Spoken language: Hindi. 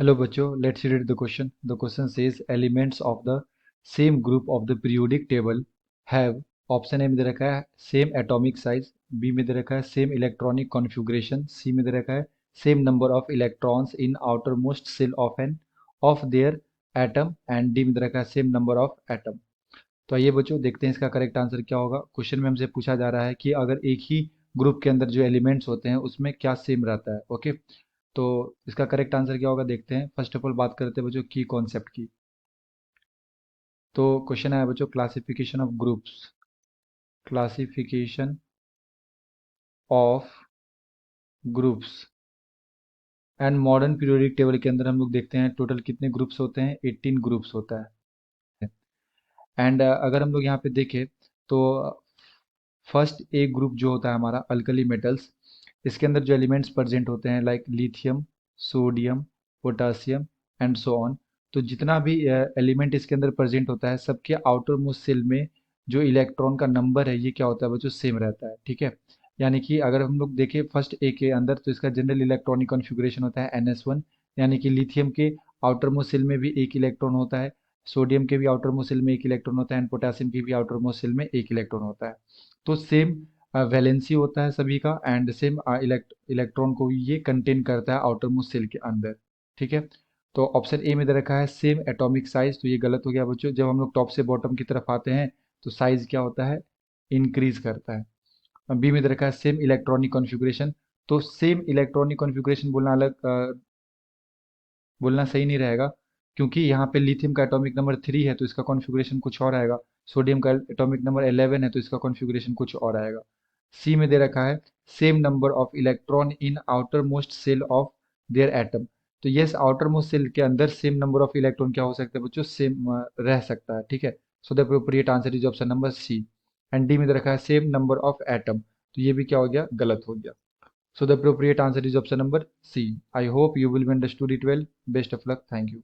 Hello बच्चों, let's read the question. The question says elements of the same group of the periodic table have option A में दे रखा है सेम एटॉमिक साइज, बी में दे रखा है सेम इलेक्ट्रॉनिक कॉन्फ़िगरेशन, सी में दे रखा है same number of electrons in outermost shell of their atom and D में दे रखा है सेम नंबर ऑफ एटम। तो आइए बच्चों देखते हैं इसका करेक्ट आंसर क्या होगा। क्वेश्चन में हमसे पूछा जा रहा है कि अगर एक ही ग्रुप के अंदर जो एलिमेंट्स होते हैं उसमें क्या सेम रहता है। ओके, तो इसका करेक्ट आंसर क्या होगा देखते हैं। फर्स्ट ऑफ ऑल बात करते हैं बच्चों की कॉन्सेप्ट की। तो क्वेश्चन आया बच्चों classification of groups, classification of groups and modern periodic table के अंदर हम लोग देखते हैं टोटल कितने ग्रुप्स होते हैं, 18 ग्रुप्स होता है। एंड अगर हम लोग यहाँ पे देखें तो फर्स्ट एक ग्रुप जो होता है हमारा अल्कली मेटल्स, इसके अंदर जो एलिमेंट्स प्रेजेंट होते हैं like lithium, sodium, potassium and so on. तो जितना भी एलिमेंट इसके अंदर प्रेजेंट होता है सबके आउटर मोस्ट सेल में जो इलेक्ट्रॉन का नंबर है ये क्या होता है बच्चों, सेम रहता है। ठीक है, यानी कि अगर हम लोग देखें फर्स्ट ए के अंदर तो इसका जनरल इलेक्ट्रॉनिक कॉन्फ़िगरेशन होता है NS1, यानी कि लिथियम के आउटर मोस्ट सेल में भी एक इलेक्ट्रॉन होता है, सोडियम के भी आउटर मोस्ट सेल में एक इलेक्ट्रॉन होता है एंड पोटेशियम के भी आउटर मोस्ट सेल में एक इलेक्ट्रॉन होता है। तो सेम वैलेंसी होता है सभी का एंड सेम इलेक्ट्रॉन को ये कंटेन करता है आउटर मोस्ट सेल के अंदर। ठीक है, तो ऑप्शन ए में दे रखा है सेम एटॉमिक साइज, तो ये गलत हो गया बच्चों। जब हम लोग टॉप से बॉटम की तरफ आते हैं तो साइज क्या होता है, इंक्रीज करता है। बी में दे रखा है सेम इलेक्ट्रॉनिक कॉन्फ़िगरेशन, तो सेम इलेक्ट्रॉनिक कॉन्फ़िगरेशन बोलना अलग बोलना सही नहीं रहेगा, क्योंकि यहाँ पे लिथियम का एटॉमिक नंबर 3 है तो इसका कॉन्फ़िगरेशन कुछ और आएगा, सोडियम का एटॉमिक नंबर 11 है तो इसका कॉन्फ़िगरेशन कुछ और आएगा। सी में दे रखा है same number of electron in outermost shell of their atom, तो यस आउटर मोस्ट सेल के अंदर सेम नंबर ऑफ इलेक्ट्रॉन क्या हो सकता है बच्चों, सेम रह सकता है। ठीक है, so the appropriate answer is option number C. And D में दे रखा है सेम नंबर ऑफ एटम, तो ये भी क्या हो गया, गलत हो गया। So the appropriate answer is option number C. I hope you will be understood it well. Best of luck. Thank you.